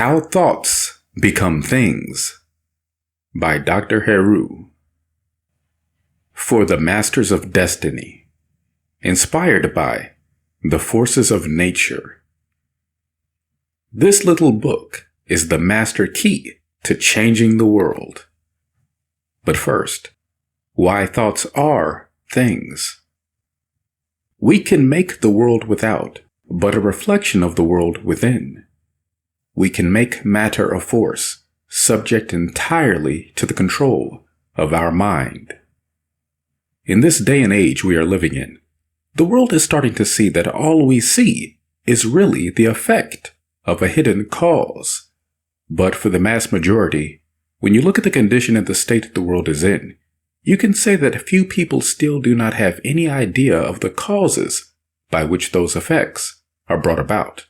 How Thoughts Become Things by Dr. Heru. For the Masters of Destiny. Inspired by the Forces of Nature. This little book is the master key to changing the world. But first, why thoughts are things. We can make the world without but a reflection of the world within. We can make matter a force, subject entirely to the control of our mind. In this day and age we are living in, the world is starting to see that all we see is really the effect of a hidden cause. But for the mass majority, when you look at the condition and the state the world is in, you can say that few people still do not have any idea of the causes by which those effects are brought about.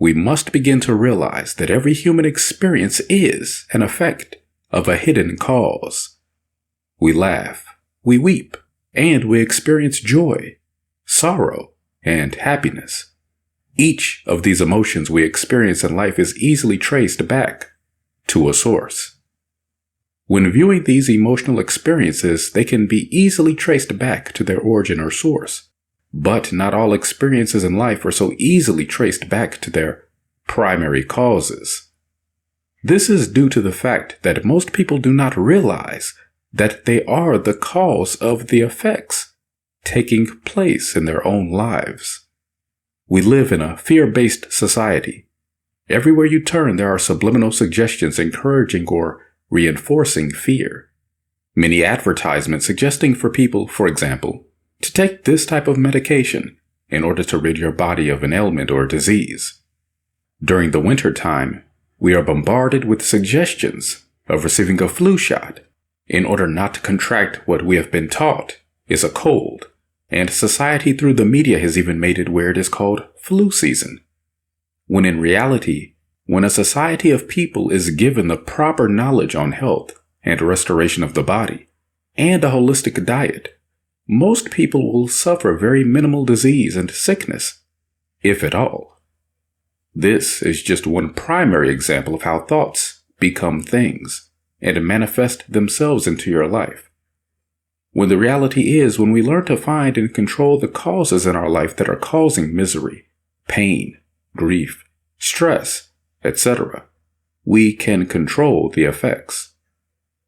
We must begin to realize that every human experience is an effect of a hidden cause. We laugh, we weep, and we experience joy, sorrow, and happiness. Each of these emotions we experience in life is easily traced back to a source. When viewing these emotional experiences, they can be easily traced back to their origin or source. But not all experiences in life are so easily traced back to their primary causes. This is due to the fact that most people do not realize that they are the cause of the effects taking place in their own lives. We live in a fear-based society. Everywhere you turn, there are subliminal suggestions encouraging or reinforcing fear. Many advertisements suggesting for people, for example, to take this type of medication in order to rid your body of an ailment or disease. During the winter time, we are bombarded with suggestions of receiving a flu shot in order not to contract what we have been taught is a cold, and society through the media has even made it where it is called flu season. When in reality, when a society of people is given the proper knowledge on health and restoration of the body and a holistic diet, most people will suffer very minimal disease and sickness, if at all. This is just one primary example of how thoughts become things and manifest themselves into your life. When the reality is, when we learn to find and control the causes in our life that are causing misery, pain, grief, stress, etc., we can control the effects.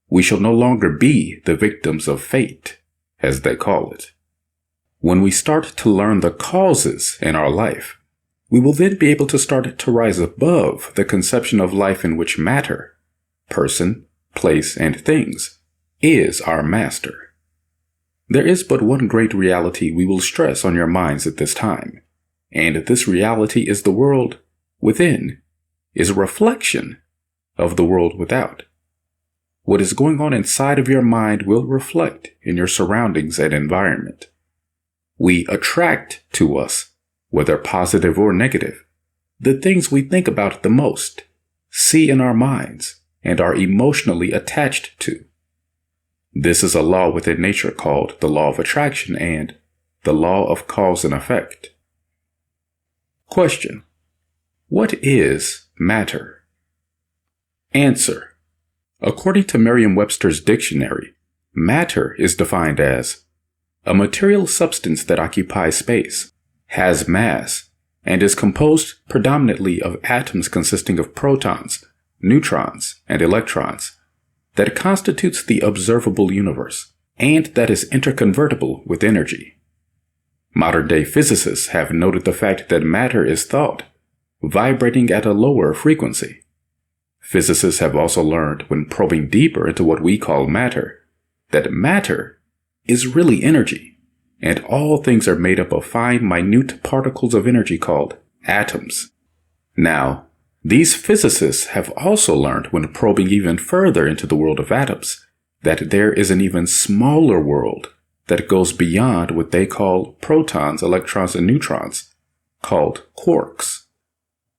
We shall no longer be the victims of fate, as they call it. When we start to learn the causes in our life, we will then be able to start to rise above the conception of life in which matter, person, place, and things is our master. There is but one great reality we will stress on your minds at this time, and this reality is the world within is a reflection of the world without. What is going on inside of your mind will reflect in your surroundings and environment. We attract to us, whether positive or negative, the things we think about the most, see in our minds, and are emotionally attached to. This is a law within nature called the law of attraction and the law of cause and effect. Question: what is matter? Answer: according to Merriam-Webster's dictionary, matter is defined as a material substance that occupies space, has mass, and is composed predominantly of atoms consisting of protons, neutrons, and electrons, that constitutes the observable universe, and that is interconvertible with energy. Modern-day physicists have noted the fact that matter is thought, vibrating at a lower frequency. Physicists have also learned, when probing deeper into what we call matter, that matter is really energy, and all things are made up of fine, minute particles of energy called atoms. Now, these physicists have also learned, when probing even further into the world of atoms, that there is an even smaller world that goes beyond what they call protons, electrons, and neutrons, called quarks,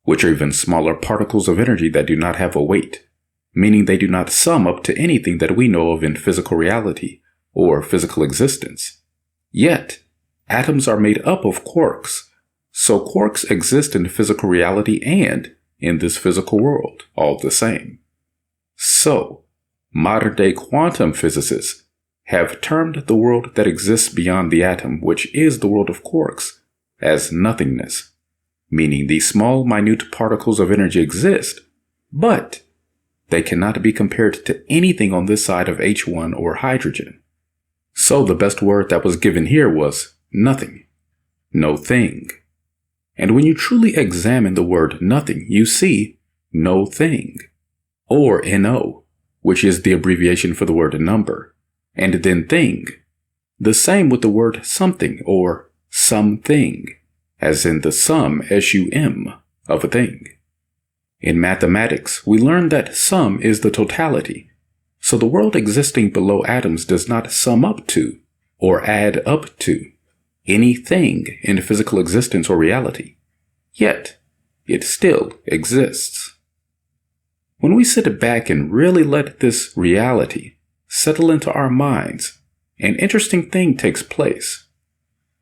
which are even smaller particles of energy that do not have a weight, meaning they do not sum up to anything that we know of in physical reality or physical existence. Yet, atoms are made up of quarks, so quarks exist in physical reality and in this physical world all the same. So, modern-day quantum physicists have termed the world that exists beyond the atom, which is the world of quarks, as nothingness, meaning these small, minute particles of energy exist, but they cannot be compared to anything on this side of H1 or hydrogen. So the best word that was given here was nothing, no thing. And when you truly examine the word nothing, you see no thing, or NO, which is the abbreviation for the word number, and then thing. The same with the word something or something, as in the sum, S-U-M, of a thing. In mathematics, we learned that sum is the totality, so the world existing below atoms does not sum up to, or add up to, anything in physical existence or reality. Yet, it still exists. When we sit back and really let this reality settle into our minds, an interesting thing takes place.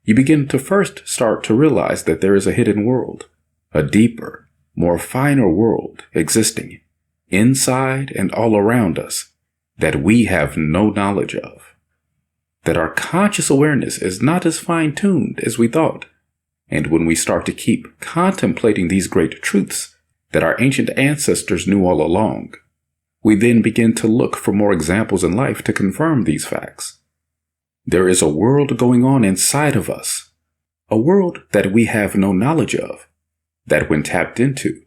You begin to first start to realize that there is a hidden world, a deeper, more finer world existing inside and all around us that we have no knowledge of. That our conscious awareness is not as fine-tuned as we thought. And when we start to keep contemplating these great truths that our ancient ancestors knew all along, we then begin to look for more examples in life to confirm these facts. There is a world going on inside of us, a world that we have no knowledge of, that when tapped into,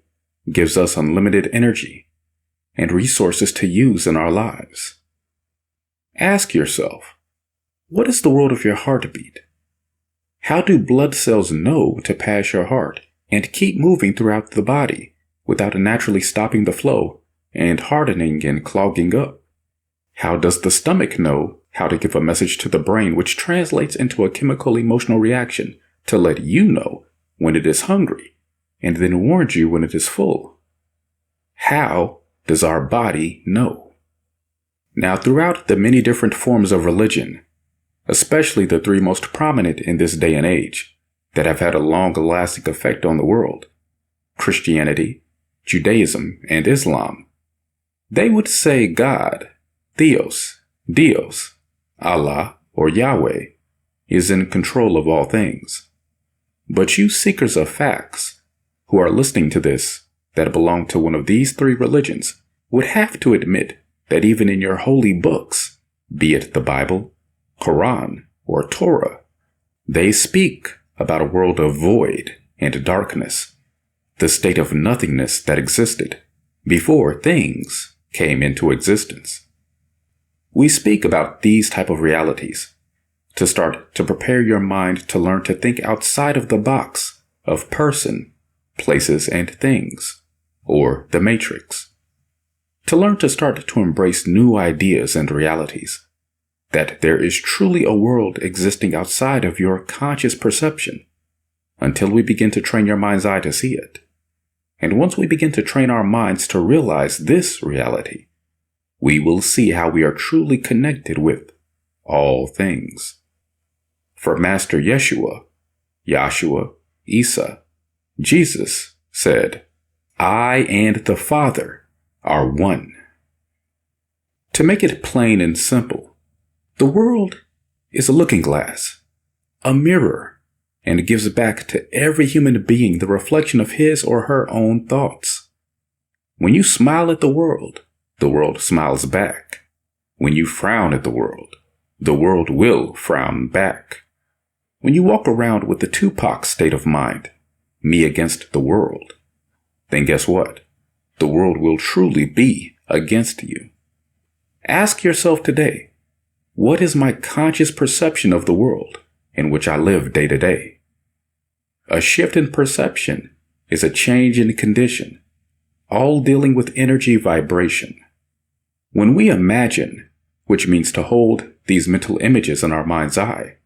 gives us unlimited energy and resources to use in our lives. Ask yourself, what is the world of your heartbeat? How do blood cells know to pass your heart and keep moving throughout the body without naturally stopping the flow and hardening and clogging up? How does the stomach know how to give a message to the brain, which translates into a chemical emotional reaction to let you know when it is hungry and then warns you when it is full? How does our body know? Now, throughout the many different forms of religion, especially the three most prominent in this day and age that have had a long-lasting effect on the world, Christianity, Judaism, and Islam, they would say God, Theos, Dios, Allah, or Yahweh, is in control of all things. But you seekers of facts who are listening to this that belong to one of these three religions would have to admit that even in your holy books, be it the Bible, Quran, or Torah, they speak about a world of void and darkness, the state of nothingness that existed before things came into existence. We speak about these type of realities to start to prepare your mind to learn to think outside of the box of person, places, and things, or the matrix. To learn to start to embrace new ideas and realities, that there is truly a world existing outside of your conscious perception, until we begin to train your mind's eye to see it. And once we begin to train our minds to realize this reality, we will see how we are truly connected with all things. For Master Yeshua, Isa, Jesus said, "I and the Father are one." To make it plain and simple, the world is a looking glass, a mirror, and gives back to every human being the reflection of his or her own thoughts. When you smile at the world smiles back. When you frown at the world will frown back. When you walk around with the Tupac state of mind, me against the world, then guess what? The world will truly be against you. Ask yourself today, what is my conscious perception of the world in which I live day to day? A shift in perception is a change in condition, all dealing with energy vibration. When we imagine, which means to hold these mental images in our mind's eye,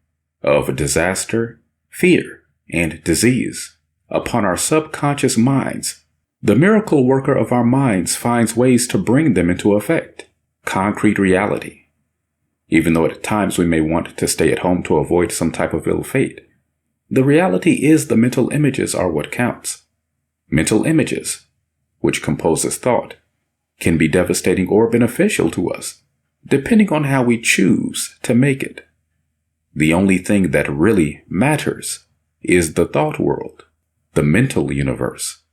of disaster, fear, and disease upon our subconscious minds, the miracle worker of our minds finds ways to bring them into effect, concrete reality. Even though at times we may want to stay at home to avoid some type of ill fate, the reality is the mental images are what counts. Mental images, which composes thought, can be devastating or beneficial to us, depending on how we choose to make it. The only thing that really matters is the thought world, the mental universe.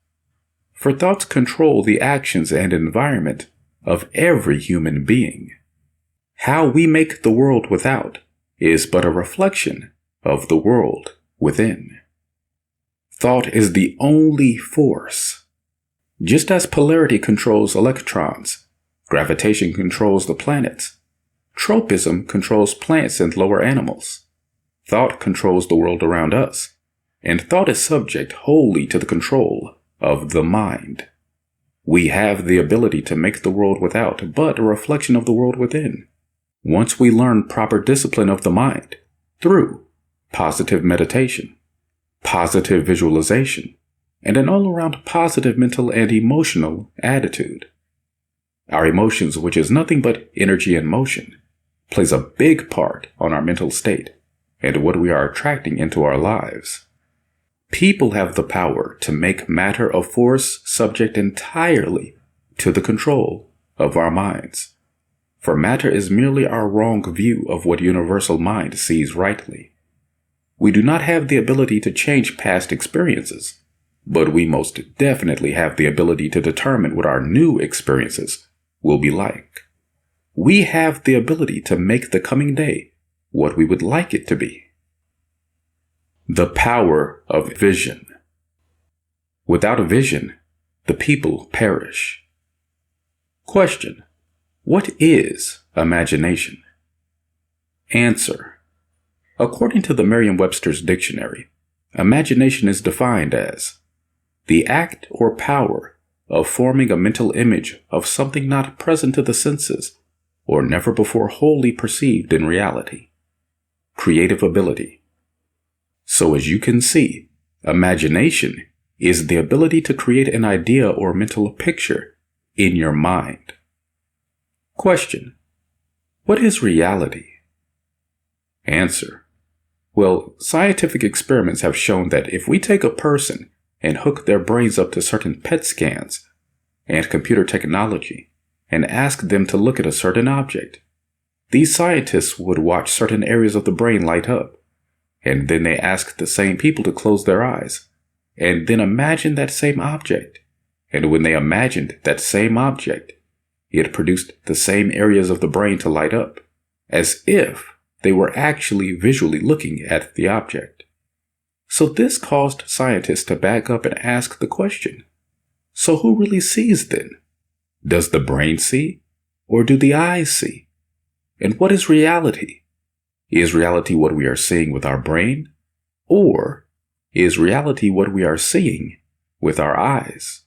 For thoughts control the actions and environment of every human being. How we make the world without is but a reflection of the world within. Thought is the only force. Just as polarity controls electrons, gravitation controls the planets, tropism controls plants and lower animals, thought controls the world around us, and thought is subject wholly to the control of the mind. We have the ability to make the world without but a reflection of the world within. Once we learn proper discipline of the mind through positive meditation, positive visualization, and an all-around positive mental and emotional attitude. Our emotions, which is nothing but energy and motion, plays a big part on our mental state and what we are attracting into our lives. People have the power to make matter a force subject entirely to the control of our minds. For matter is merely our wrong view of what universal mind sees rightly. We do not have the ability to change past experiences, but we most definitely have the ability to determine what our new experiences will be like. We have the ability to make the coming day what we would like it to be. The power of vision. Without a vision, the people perish. Question: what is imagination? Answer: according to the Merriam-Webster's dictionary, imagination is defined as the act or power of forming a mental image of something not present to the senses or never before wholly perceived in reality. Creative ability. So as you can see, imagination is the ability to create an idea or mental picture in your mind. Question: what is reality? Answer: well, scientific experiments have shown that if we take a person and hook their brains up to certain PET scans and computer technology and ask them to look at a certain object, these scientists would watch certain areas of the brain light up, and then they ask the same people to close their eyes and then imagine that same object. And when they imagined that same object, it produced the same areas of the brain to light up, as if they were actually visually looking at the object. So this caused scientists to back up and ask the question, so who really sees then? Does the brain see, or do the eyes see? And what is reality? Is reality what we are seeing with our brain, or is reality what we are seeing with our eyes?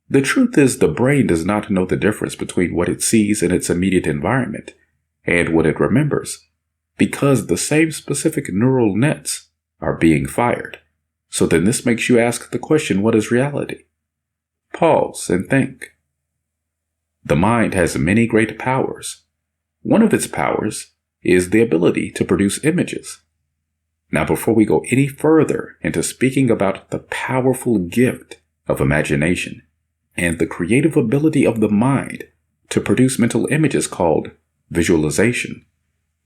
The truth is, the brain does not know the difference between what it sees in its immediate environment and what it remembers, because the same specific neural nets are being fired. So then this makes you ask the question, what is reality? Pause and think. The mind has many great powers. One of its powers is the ability to produce images. Now, before we go any further into speaking about the powerful gift of imagination and the creative ability of the mind to produce mental images called visualization,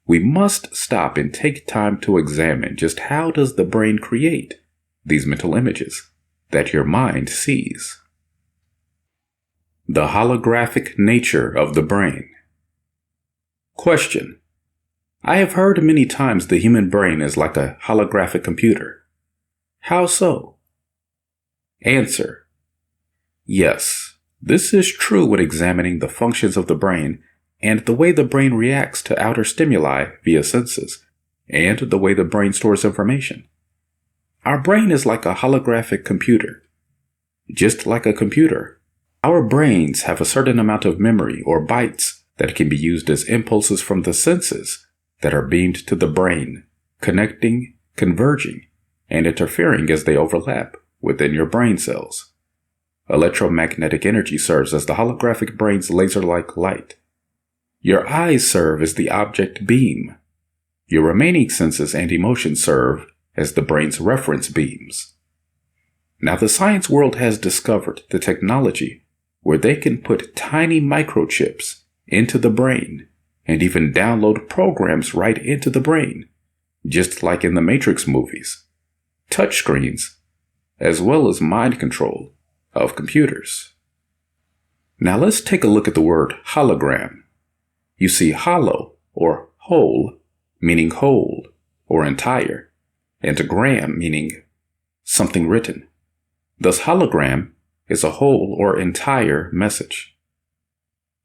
we must stop and take time to examine just how does the brain create these mental images that your mind sees. The holographic nature of the brain. Question: I have heard many times the human brain is like a holographic computer. How so? Answer: yes, this is true when examining the functions of the brain and the way the brain reacts to outer stimuli via senses, and the way the brain stores information. Our brain is like a holographic computer. Just like a computer, our brains have a certain amount of memory or bytes that can be used as impulses from the senses that are beamed to the brain, connecting, converging, and interfering as they overlap within your brain cells. Electromagnetic energy serves as the holographic brain's laser-like light. Your eyes serve as the object beam. Your remaining senses and emotions serve as the brain's reference beams. Now, the science world has discovered the technology where they can put tiny microchips into the brain and even download programs right into the brain, just like in the Matrix movies, touchscreens, as well as mind control of computers. Now let's take a look at the word hologram. You see holo or whole, meaning whole or entire, and gram meaning something written. Thus, hologram is a whole or entire message.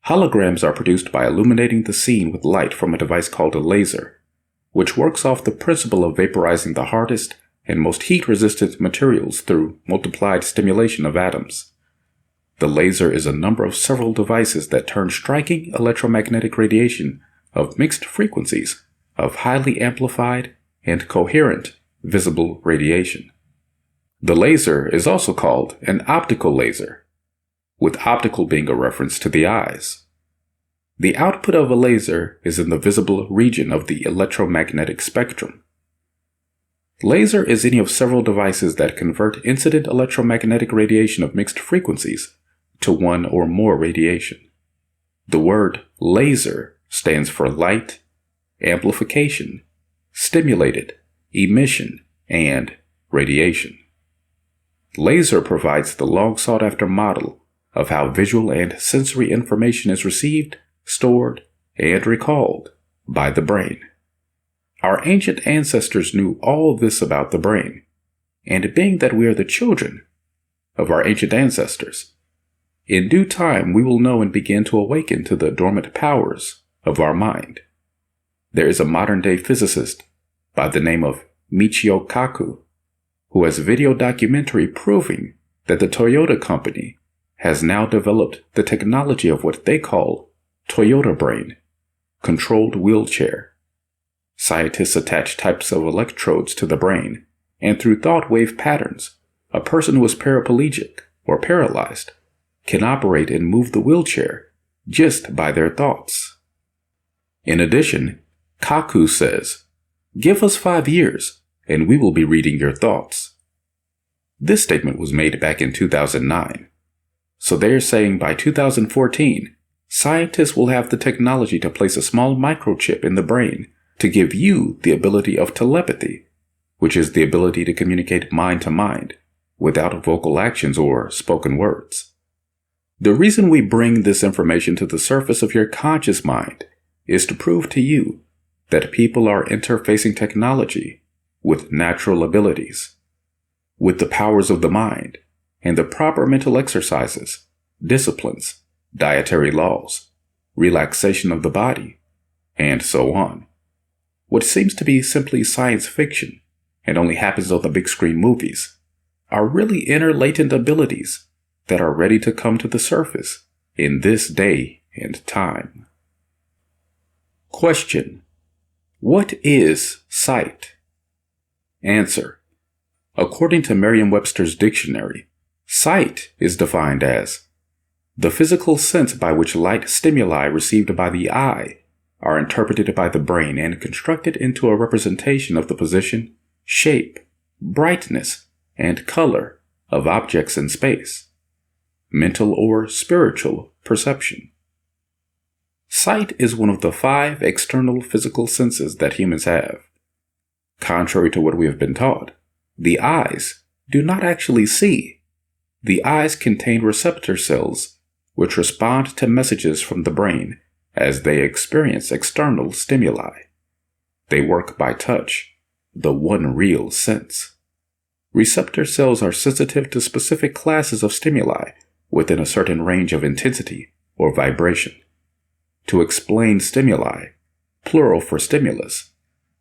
Holograms are produced by illuminating the scene with light from a device called a laser, which works off the principle of vaporizing the hardest and most heat-resistant materials through multiplied stimulation of atoms. The laser is a number of several devices that turn striking electromagnetic radiation of mixed frequencies of highly amplified and coherent visible radiation. The laser is also called an optical laser, with optical being a reference to the eyes. The output of a laser is in the visible region of the electromagnetic spectrum. Laser is any of several devices that convert incident electromagnetic radiation of mixed frequencies to one or more radiation. The word laser stands for light, amplification, stimulated, emission, and radiation. Laser provides the long sought after model of how visual and sensory information is received, stored, and recalled by the brain. Our ancient ancestors knew all this about the brain, and being that we are the children of our ancient ancestors, in due time we will know and begin to awaken to the dormant powers of our mind. There is a modern-day physicist by the name of Michio Kaku, who has a video documentary proving that the Toyota company has now developed the technology of what they call Toyota Brain, controlled wheelchair. Scientists attach types of electrodes to the brain, and through thought wave patterns, a person who is paraplegic or paralyzed can operate and move the wheelchair just by their thoughts. In addition, Kaku says, "Give us 5 years, and we will be reading your thoughts." This statement was made back in 2009. So they're saying by 2014, scientists will have the technology to place a small microchip in the brain to give you the ability of telepathy, which is the ability to communicate mind to mind without vocal actions or spoken words. The reason we bring this information to the surface of your conscious mind is to prove to you that people are interfacing technology with natural abilities, with the powers of the mind, and the proper mental exercises, disciplines, dietary laws, relaxation of the body, and so on. What seems to be simply science fiction and only happens on the big screen movies are really inner latent abilities that are ready to come to the surface in this day and time. Question: what is sight? Answer: according to Merriam-Webster's dictionary, sight is defined as the physical sense by which light stimuli received by the eye are interpreted by the brain and constructed into a representation of the position, shape, brightness, and color of objects in space. Mental or spiritual perception. Sight is one of the 5 external physical senses that humans have. Contrary to what we have been taught, the eyes do not actually see. The eyes contain receptor cells which respond to messages from the brain as they experience external stimuli. They work by touch, the one real sense. Receptor cells are sensitive to specific classes of stimuli within a certain range of intensity or vibration. To explain stimuli, plural for stimulus,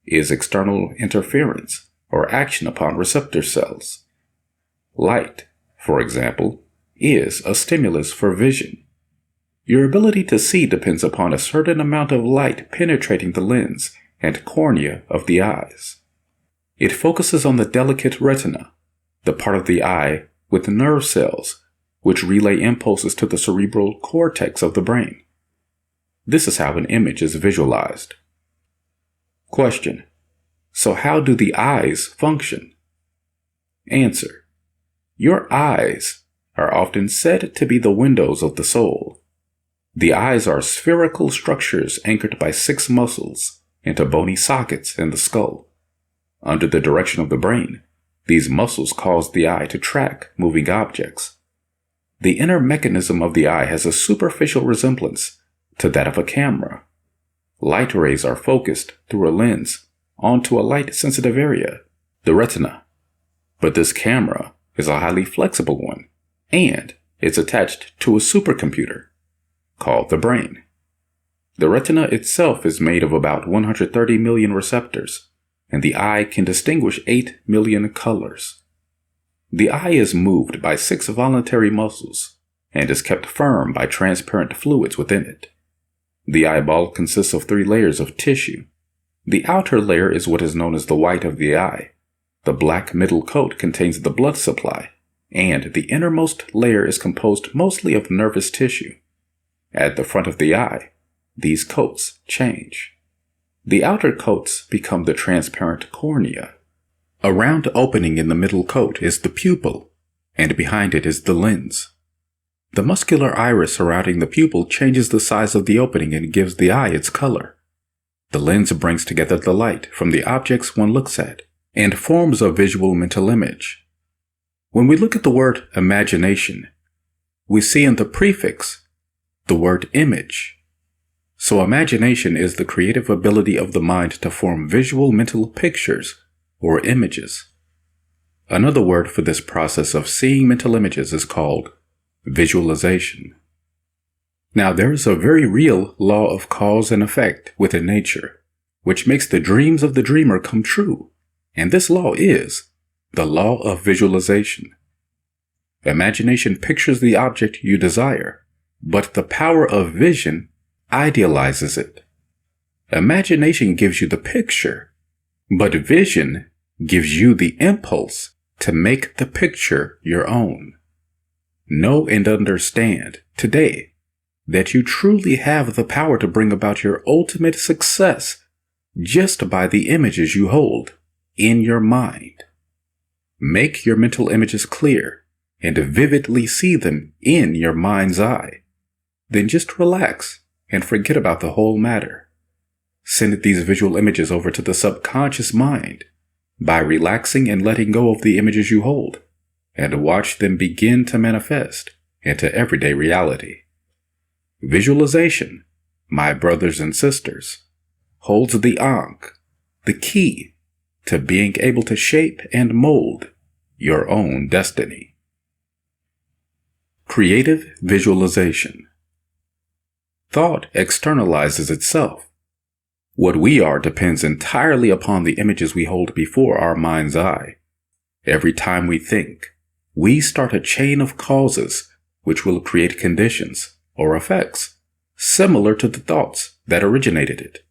is external interference or action upon receptor cells. Light, for example, is a stimulus for vision. Your ability to see depends upon a certain amount of light penetrating the lens and cornea of the eyes. It focuses on the delicate retina, the part of the eye with nerve cells which relay impulses to the cerebral cortex of the brain. This is how an image is visualized. Question: so how do the eyes function? Answer: Your eyes are often said to be the windows of the soul. The eyes are spherical structures anchored by 6 muscles into bony sockets in the skull. Under the direction of the brain, these muscles cause the eye to track moving objects. The inner mechanism of the eye has a superficial resemblance to that of a camera. Light rays are focused through a lens onto a light-sensitive area, the retina. But this camera is a highly flexible one, and it's attached to a supercomputer called the brain. The retina itself is made of about 130 million receptors, and the eye can distinguish 8 million colors. The eye is moved by 6 voluntary muscles and is kept firm by transparent fluids within it. The eyeball consists of 3 layers of tissue. The outer layer is what is known as the white of the eye. The black middle coat contains the blood supply, and the innermost layer is composed mostly of nervous tissue. At the front of the eye, these coats change. The outer coats become the transparent cornea. A round opening in the middle coat is the pupil, and behind it is the lens. The muscular iris surrounding the pupil changes the size of the opening and gives the eye its color. The lens brings together the light from the objects one looks at and forms a visual mental image. When we look at the word imagination, we see in the prefix the word image. So imagination is the creative ability of the mind to form visual mental pictures or images. Another word for this process of seeing mental images is called visualization. Now, there is a very real law of cause and effect within nature, which makes the dreams of the dreamer come true, and this law is the law of visualization. Imagination pictures the object you desire, but the power of vision idealizes it. Imagination gives you the picture, but vision gives you the impulse to make the picture your own. Know and understand today that you truly have the power to bring about your ultimate success just by the images you hold in your mind. Make your mental images clear and vividly see them in your mind's eye. Then just relax and forget about the whole matter. Send these visual images over to the subconscious mind by relaxing and letting go of the images you hold, and watch them begin to manifest into everyday reality. Visualization, my brothers and sisters, holds the ankh, the key to being able to shape and mold your own destiny. Creative visualization. Thought externalizes itself. What we are depends entirely upon the images we hold before our mind's eye. Every time we think, we start a chain of causes which will create conditions or effects similar to the thoughts that originated it.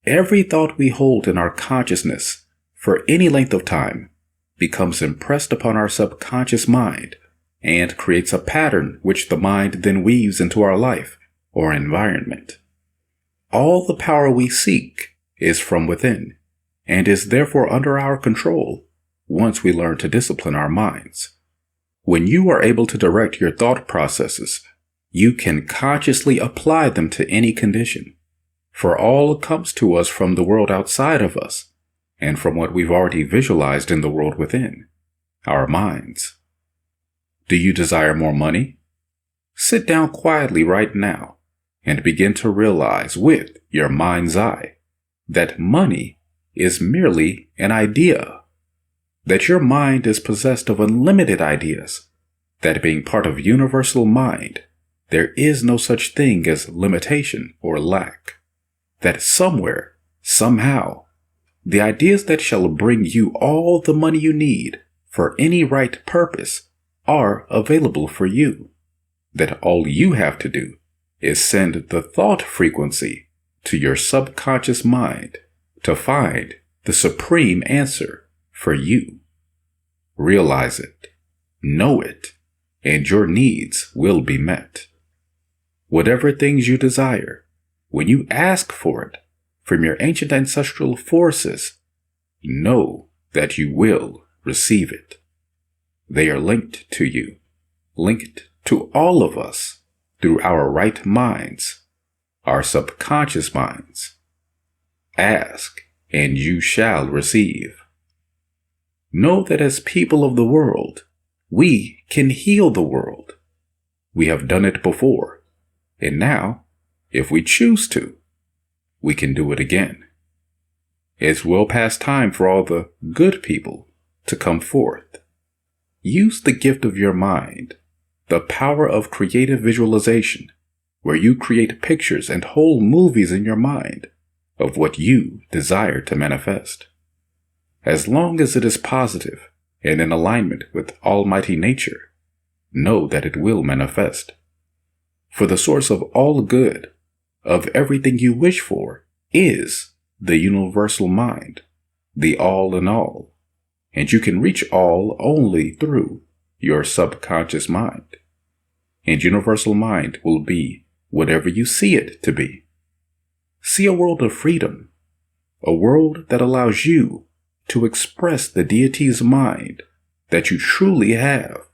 Every thought we hold in our consciousness for any length of time becomes impressed upon our subconscious mind and creates a pattern which the mind then weaves into our life or environment. All the power we seek is from within and is therefore under our control once we learn to discipline our minds. When you are able to direct your thought processes, you can consciously apply them to any condition, for all comes to us from the world outside of us and from what we've already visualized in the world within, our minds. Do you desire more money? Sit down quietly right now and begin to realize with your mind's eye that money is merely an idea, that your mind is possessed of unlimited ideas, that being part of universal mind, there is no such thing as limitation or lack, that somewhere, somehow, the ideas that shall bring you all the money you need for any right purpose are available for you, that all you have to do is send the thought frequency to your subconscious mind to find the supreme answer for you. Realize it, know it, and your needs will be met. Whatever things you desire, when you ask for it from your ancient ancestral forces, know that you will receive it. They are linked to you, linked to all of us through our right minds, our subconscious minds. Ask, and you shall receive. Know that as people of the world, we can heal the world. We have done it before, and now, if we choose to, we can do it again. It's well past time for all the good people to come forth. Use the gift of your mind, the power of creative visualization, where you create pictures and whole movies in your mind of what you desire to manifest. As long as it is positive and in alignment with Almighty Nature, know that it will manifest. For the source of all good, of everything you wish for, is the universal mind, the all in all, and you can reach all only through your subconscious mind. And universal mind will be whatever you see it to be. See a world of freedom, a world that allows you to express the deity's mind that you truly have,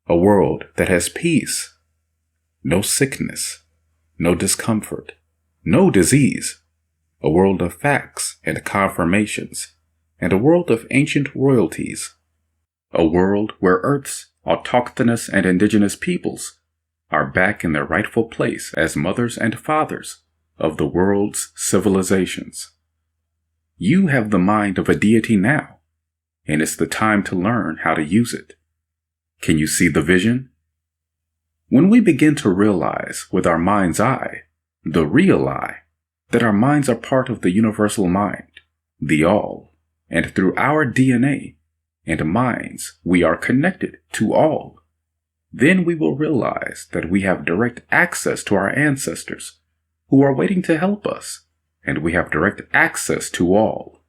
a world that has peace, no sickness, no discomfort, no disease, a world of facts and confirmations, and a world of ancient royalties, a world where Earth's autochthonous and indigenous peoples are back in their rightful place as mothers and fathers of the world's civilizations. You have the mind of a deity now, and it's the time to learn how to use it. Can you see the vision? When we begin to realize with our mind's eye, the real I, that our minds are part of the universal mind, the all, and through our DNA and minds we are connected to all, then we will realize that we have direct access to our ancestors who are waiting to help us, and we have direct access to all.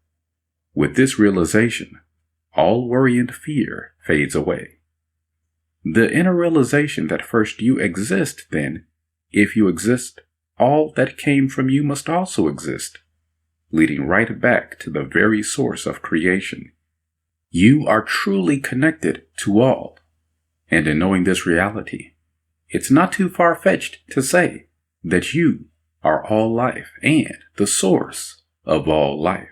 With this realization, all worry and fear fades away. The inner realization that first you exist, then, if you exist, all that came from you must also exist, leading right back to the very source of creation. You are truly connected to all, and in knowing this reality, it's not too far-fetched to say that you are all life and the source of all life.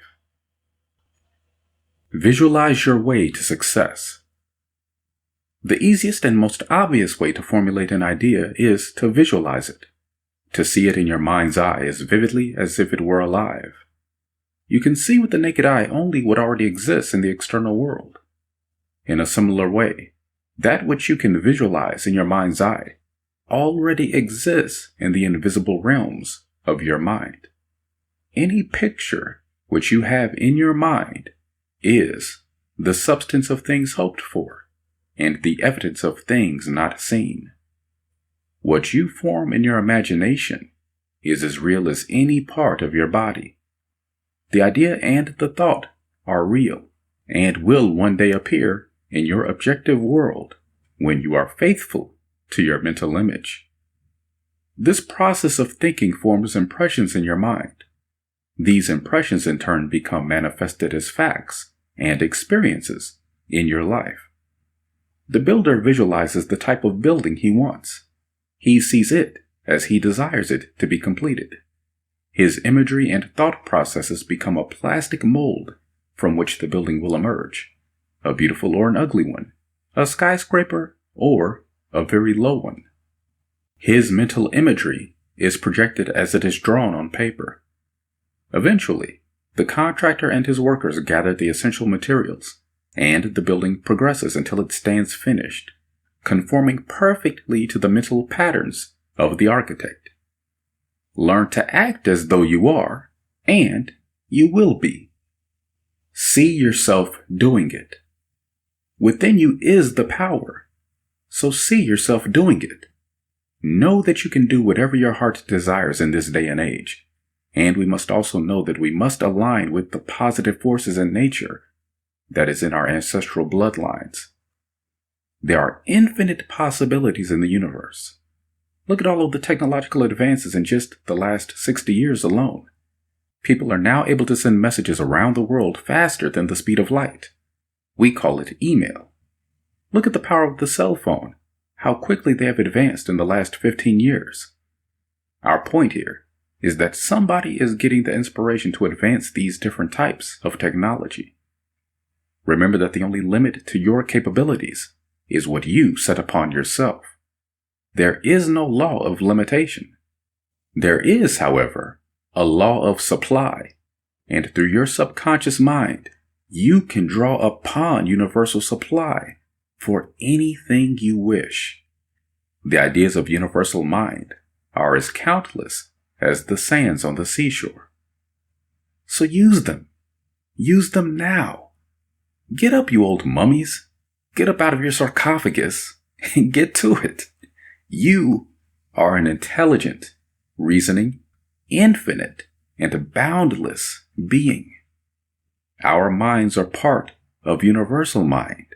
Visualize your way to success. The easiest and most obvious way to formulate an idea is to visualize it, to see it in your mind's eye as vividly as if it were alive. You can see with the naked eye only what already exists in the external world. In a similar way, that which you can visualize in your mind's eye already exists in the invisible realms of your mind. Any picture which you have in your mind is the substance of things hoped for and the evidence of things not seen. What you form in your imagination is as real as any part of your body. The idea and the thought are real and will one day appear in your objective world when you are faithful to your mental image. This process of thinking forms impressions in your mind. These impressions in turn become manifested as facts and experiences in your life. The builder visualizes the type of building he wants. He sees it as he desires it to be completed. His imagery and thought processes become a plastic mold from which the building will emerge, a beautiful or an ugly one, a skyscraper or a very low one. His mental imagery is projected as it is drawn on paper. Eventually, the contractor and his workers gather the essential materials, and the building progresses until it stands finished, conforming perfectly to the mental patterns of the architect. Learn to act as though you are, and you will be. See yourself doing it. Within you is the power, so see yourself doing it. Know that you can do whatever your heart desires in this day and age, and we must also know that we must align with the positive forces in nature that is in our ancestral bloodlines. There are infinite possibilities in the universe. Look at all of the technological advances in just the last 60 years alone. People are now able to send messages around the world faster than the speed of light. We call it email. Look at the power of the cell phone, how quickly they have advanced in the last 15 years. Our point here is that somebody is getting the inspiration to advance these different types of technology. Remember that the only limit to your capabilities is what you set upon yourself. There is no law of limitation. There is, however, a law of supply, and through your subconscious mind, you can draw upon universal supply for anything you wish. The ideas of universal mind are as countless as the sands on the seashore. So use them. Use them now. Get up, you old mummies. Get up out of your sarcophagus and get to it. You are an intelligent, reasoning, infinite, and boundless being. Our minds are part of universal mind,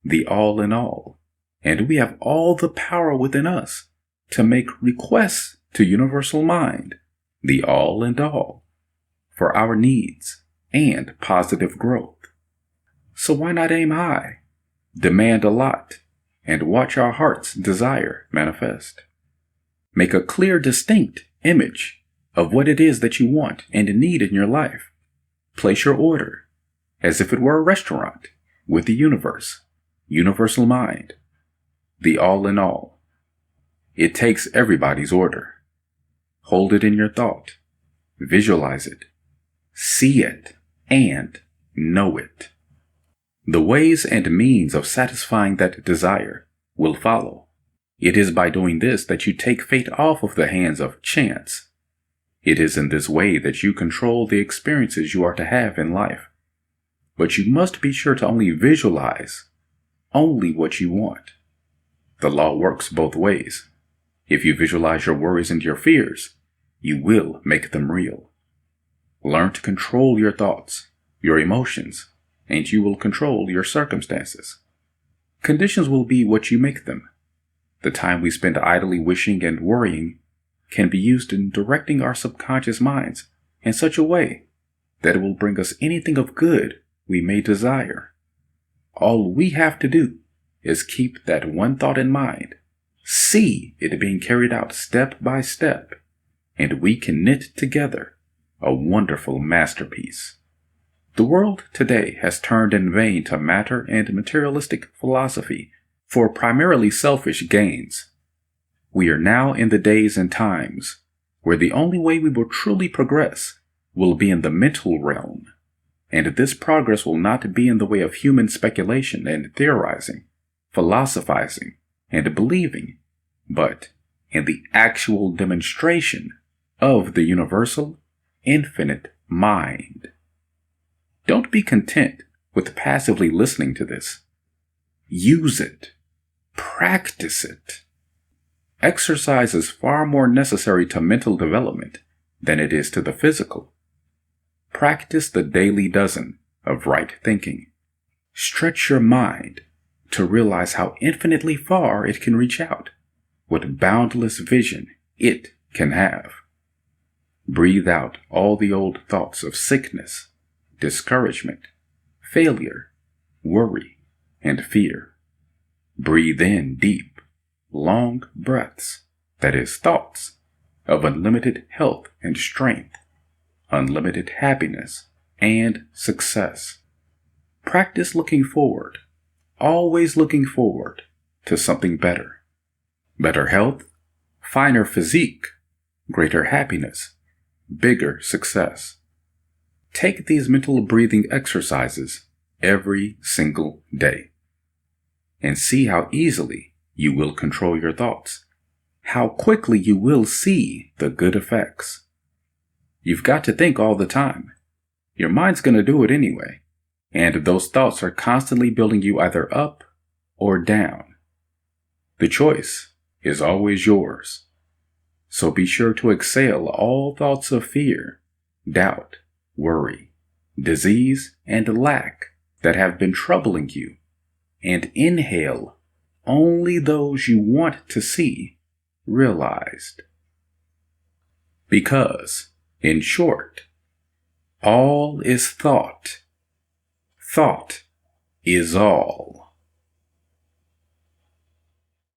the all in all, and we have all the power within us to make requests to universal mind, the all and all, for our needs and positive growth. So why not aim high, demand a lot, and watch our heart's desire manifest? Make a clear, distinct image of what it is that you want and need in your life. Place your order as if it were a restaurant with the universe, universal mind, the all in all. It takes everybody's order. Hold it in your thought, visualize it, see it, and know it. The ways and means of satisfying that desire will follow. It is by doing this that you take fate off of the hands of chance. It is in this way that you control the experiences you are to have in life. But you must be sure to only visualize only what you want. The law works both ways. If you visualize your worries and your fears, you will make them real. Learn to control your thoughts, your emotions, and you will control your circumstances. Conditions will be what you make them. The time we spend idly wishing and worrying can be used in directing our subconscious minds in such a way that it will bring us anything of good we may desire. All we have to do is keep that one thought in mind, see it being carried out step by step, and we can knit together a wonderful masterpiece. The world today has turned in vain to matter and materialistic philosophy for primarily selfish gains. We are now in the days and times where the only way we will truly progress will be in the mental realm, and this progress will not be in the way of human speculation and theorizing, philosophizing, and believing, but in the actual demonstration of the universal, infinite mind. Don't be content with passively listening to this. Use it. Practice it. Exercise is far more necessary to mental development than it is to the physical. Practice the daily dozen of right thinking. Stretch your mind to realize how infinitely far it can reach out, what boundless vision it can have. Breathe out all the old thoughts of sickness, discouragement, failure, worry, and fear. Breathe in deep, long breaths, that is, thoughts of unlimited health and strength, unlimited happiness and success. Practice looking forward, always looking forward to something better. Better health, finer physique, greater happiness, bigger success. Take these mental breathing exercises every single day and see how easily you will control your thoughts, how quickly you will see the good effects. You've got to think all the time. Your mind's going to do it anyway, and those thoughts are constantly building you either up or down. The choice is always yours. So be sure to exhale all thoughts of fear, doubt, worry, disease, and lack that have been troubling you, and inhale only those you want to see realized. Because, in short, all is thought. Thought is all.